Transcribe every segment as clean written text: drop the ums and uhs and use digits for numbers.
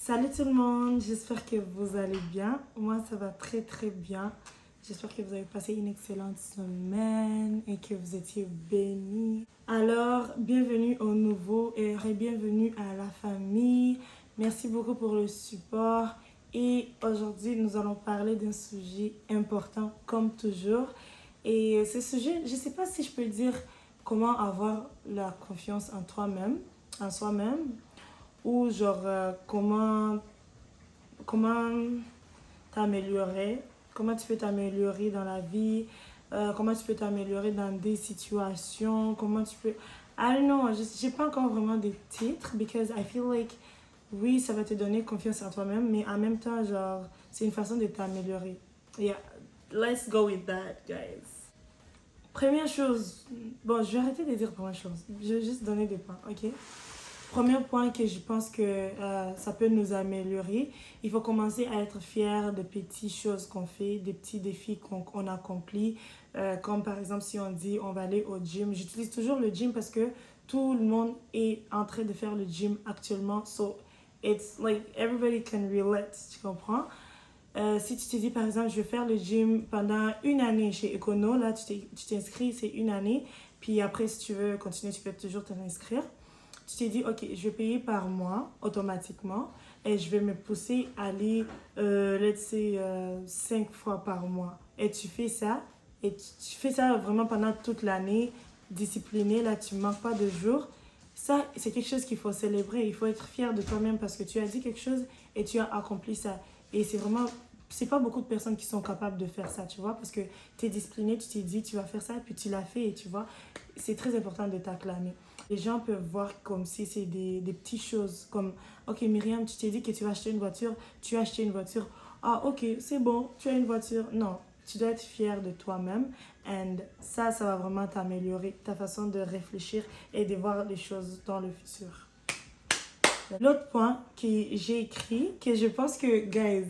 Salut tout le monde, j'espère que vous allez bien. Moi, ça va très très bien. J'espère que vous avez passé une excellente semaine et que vous étiez bénis. Alors, bienvenue au nouveau et bienvenue à la famille. Merci beaucoup pour le support. Et aujourd'hui, nous allons parler d'un sujet important comme toujours. Et ce sujet, je ne sais pas si je peux dire comment avoir la confiance en toi-même, en soi-même, ou genre comment t'améliorer, comment tu peux t'améliorer dans la vie, comment tu peux t'améliorer dans des situations, comment tu peux... I don't know, j'ai pas encore vraiment des titres because I feel like oui, ça va te donner confiance en toi-même, mais en même temps, genre, c'est une façon de t'améliorer. Yeah, let's go with that, guys. Première chose, bon, je vais arrêter de dire première chose, je vais juste donner des points, ok? Premier point que je pense que ça peut nous améliorer, il faut commencer à être fier de petites choses qu'on fait, des petits défis qu'on accomplit. Comme par exemple si on dit on va aller au gym. J'utilise toujours le gym parce que tout le monde est en train de faire le gym actuellement. So it's like everybody can relate, tu comprends? Si tu te dis par exemple je vais faire le gym pendant une année chez Econo, là tu t'inscris, c'est une année. Puis après si tu veux continuer, tu peux toujours te réinscrire. Tu t'es dit, ok, je vais payer par mois automatiquement et je vais me pousser à aller, let's say, 5 fois par mois. Et tu fais ça, et tu fais ça vraiment pendant toute l'année, discipliné, là, tu ne manques pas de jours. Ça, c'est quelque chose qu'il faut célébrer. Il faut être fier de toi-même parce que tu as dit quelque chose et tu as accompli ça. Et c'est vraiment, c'est pas beaucoup de personnes qui sont capables de faire ça, tu vois, parce que tu es discipliné, tu t'es dit, tu vas faire ça, et puis tu l'as fait, et tu vois, c'est très important de t'acclamer. Les gens peuvent voir comme si c'est des petites choses, comme, ok Myriam, tu t'es dit que tu vas acheter une voiture, tu as acheté une voiture, ah ok, c'est bon, tu as une voiture. Non, tu dois être fier de toi-même, and ça va vraiment t'améliorer ta façon de réfléchir et de voir les choses dans le futur. L'autre point que j'ai écrit, que je pense que, guys,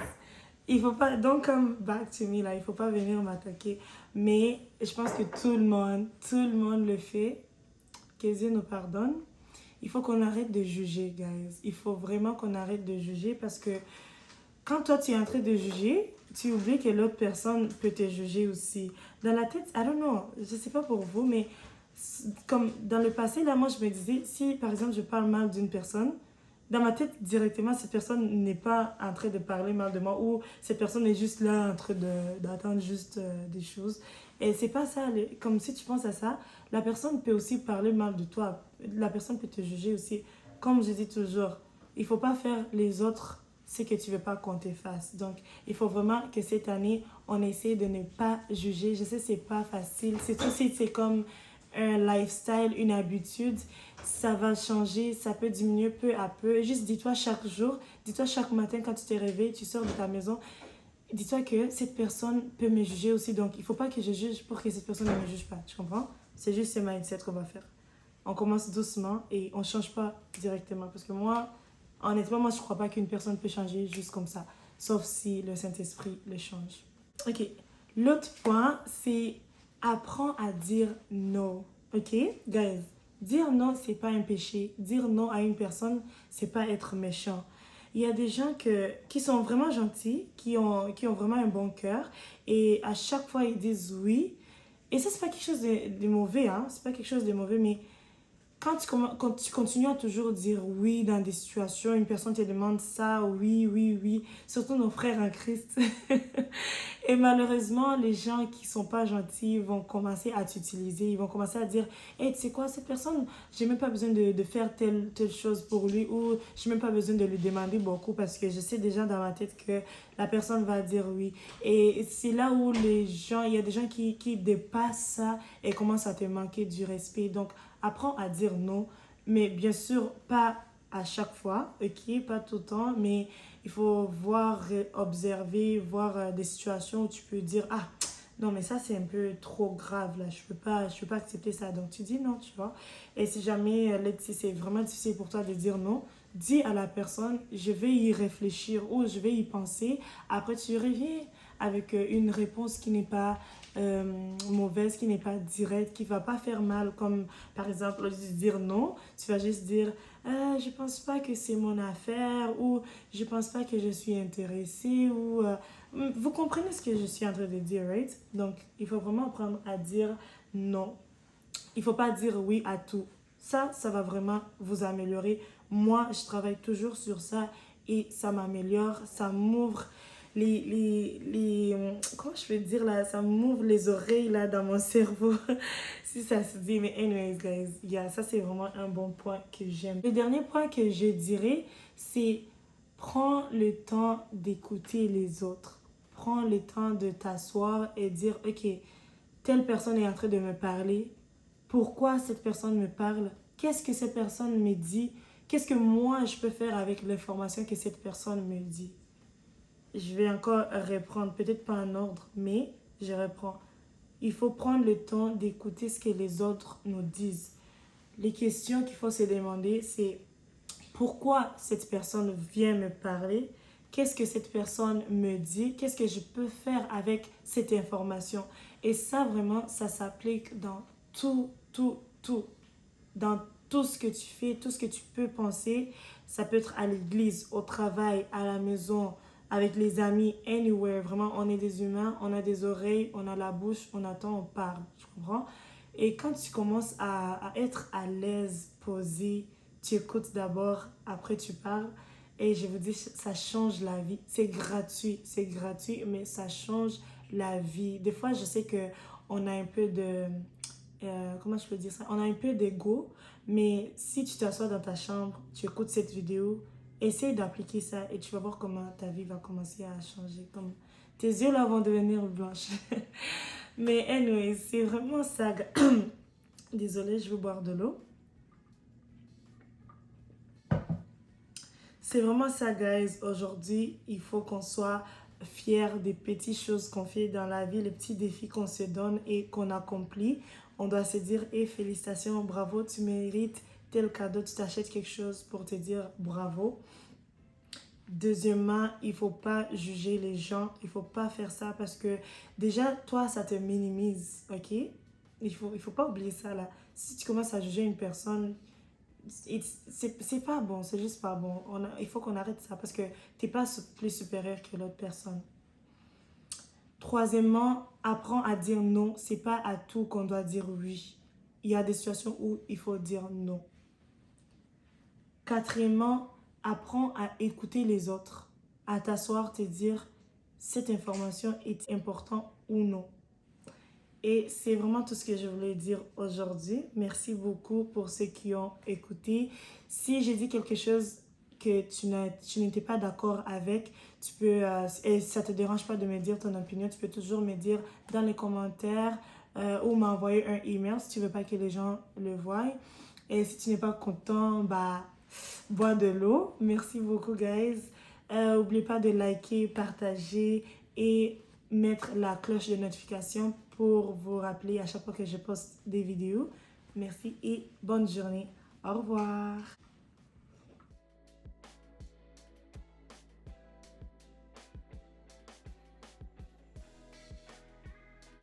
il faut pas, don't come back to me là, il faut pas venir m'attaquer, mais je pense que tout le monde le fait, que Dieu nous pardonne. Il faut qu'on arrête de juger, guys. Il faut vraiment qu'on arrête de juger parce que quand toi tu es en train de juger, tu oublies que l'autre personne peut te juger aussi. Dans la tête, I don't know, je sais pas pour vous, mais comme dans le passé, là, moi je me disais, si par exemple je parle mal d'une personne, dans ma tête, directement, cette personne n'est pas en train de parler mal de moi ou cette personne est juste là en train d'attendre juste des choses. Et c'est pas ça, comme si tu penses à ça, la personne peut aussi parler mal de toi. La personne peut te juger aussi. Comme je dis toujours, il faut pas faire les autres ce que tu veux pas qu'on te fasse. Donc, il faut vraiment que cette année, on essaie de ne pas juger. Je sais, c'est pas facile. C'est tout, c'est comme un lifestyle, une habitude, ça va changer, ça peut diminuer peu à peu. Juste dis-toi chaque jour, dis-toi chaque matin quand tu te réveilles, tu sors de ta maison, dis-toi que cette personne peut me juger aussi. Donc, il ne faut pas que je juge pour que cette personne ne me juge pas. Tu comprends? C'est juste ce mindset qu'on va faire. On commence doucement et on ne change pas directement. Parce que moi, honnêtement, moi, je ne crois pas qu'une personne peut changer juste comme ça. Sauf si le Saint-Esprit le change. Ok. L'autre point, c'est apprends à dire non. Ok, guys? Dire non, c'est pas un péché. Dire non à une personne, c'est pas être méchant. Il y a des gens qui sont vraiment gentils, qui ont vraiment un bon cœur, et à chaque fois, ils disent oui. Et ça, c'est pas quelque chose de mauvais, hein? C'est pas quelque chose de mauvais, mais quand tu continues à toujours dire oui dans des situations, une personne te demande ça, oui, oui, oui, surtout nos frères en Christ. Et malheureusement, les gens qui sont pas gentils vont commencer à t'utiliser. Ils vont commencer à dire, hey, tu sais quoi, cette personne, j'ai même pas besoin de faire telle chose pour lui ou j'ai même pas besoin de lui demander beaucoup parce que je sais déjà dans ma tête que la personne va dire oui. Et c'est là où il y a des gens qui dépassent ça et commencent à te manquer du respect. Donc, apprends à dire non, mais bien sûr, pas à chaque fois, ok, pas tout le temps, mais il faut voir, observer, voir des situations où tu peux dire, ah, non, mais ça, c'est un peu trop grave, là, je peux pas accepter ça. Donc, tu dis non, tu vois. Et si jamais, c'est vraiment difficile pour toi de dire non, dis à la personne, je vais y réfléchir ou je vais y penser. Après, tu reviens avec une réponse qui n'est pas mauvaise, qui n'est pas directe, qui va pas faire mal. Comme par exemple, au lieu de dire non, tu vas juste dire je pense pas que c'est mon affaire ou je pense pas que je suis intéressée ou vous comprenez ce que je suis en train de dire, right? Donc, il faut vraiment apprendre à dire non. Il faut pas dire oui à tout. Ça va vraiment vous améliorer. Moi, je travaille toujours sur ça et ça m'améliore, ça m'ouvre comment je peux dire là, ça m'ouvre les oreilles là dans mon cerveau, si ça se dit. Mais anyways, guys, yeah, ça c'est vraiment un bon point que j'aime. Le dernier point que je dirais, c'est prends le temps d'écouter les autres. Prends le temps de t'asseoir et dire, ok, telle personne est en train de me parler. Pourquoi cette personne me parle? Qu'est-ce que cette personne me dit? Qu'est-ce que moi je peux faire avec l'information que cette personne me dit? Je vais encore reprendre, peut-être pas en ordre, mais je reprends. Il faut prendre le temps d'écouter ce que les autres nous disent. Les questions qu'il faut se demander, c'est pourquoi cette personne vient me parler? Qu'est-ce que cette personne me dit? Qu'est-ce que je peux faire avec cette information? Et ça, vraiment, ça s'applique dans tout. Dans tout ce que tu fais, tout ce que tu peux penser. Ça peut être à l'église, au travail, à la maison, avec les amis, anywhere. Vraiment, on est des humains, on a des oreilles, on a la bouche, on attend, on parle. Tu comprends? Et quand tu commences à être à l'aise, posé, tu écoutes d'abord, après tu parles. Et je vous dis, ça change la vie. C'est gratuit, mais ça change la vie. Des fois, je sais que on a un peu de... comment je peux dire ça? On a un peu d'ego, mais si tu t'assois dans ta chambre, tu écoutes cette vidéo, essaye d'appliquer ça et tu vas voir comment ta vie va commencer à changer. Comme tes yeux là vont devenir blanches. Mais anyway, c'est vraiment ça. Désolée, je vais boire de l'eau. C'est vraiment ça, guys. Aujourd'hui, il faut qu'on soit fiers des petites choses qu'on fait dans la vie, les petits défis qu'on se donne et qu'on accomplit. On doit se dire, hey, félicitations, bravo, tu mérites tel cadeau, tu t'achètes quelque chose pour te dire bravo. Deuxièmement, il ne faut pas juger les gens, il ne faut pas faire ça parce que déjà, toi, ça te minimise, ok? Il faut pas oublier ça, là. Si tu commences à juger une personne, c'est pas bon, c'est juste pas bon. Il faut qu'on arrête ça parce que tu n'es pas plus supérieur que l'autre personne. Troisièmement, apprends à dire non. C'est pas à tout qu'on doit dire oui. Il y a des situations où il faut dire non. Quatrièmement, apprends à écouter les autres, à t'asseoir, te dire cette information est importante ou non. Et c'est vraiment tout ce que je voulais dire aujourd'hui. Merci beaucoup pour ceux qui ont écouté. Si j'ai dit quelque chose que tu n'étais pas d'accord avec, tu peux, et ça ne te dérange pas de me dire ton opinion, tu peux toujours me dire dans les commentaires ou m'envoyer un email si tu ne veux pas que les gens le voient. Et si tu n'es pas content, bah, bois de l'eau. Merci beaucoup, guys. N'oubliez pas de liker, partager et mettre la cloche de notification pour vous rappeler à chaque fois que je poste des vidéos. Merci et bonne journée. Au revoir.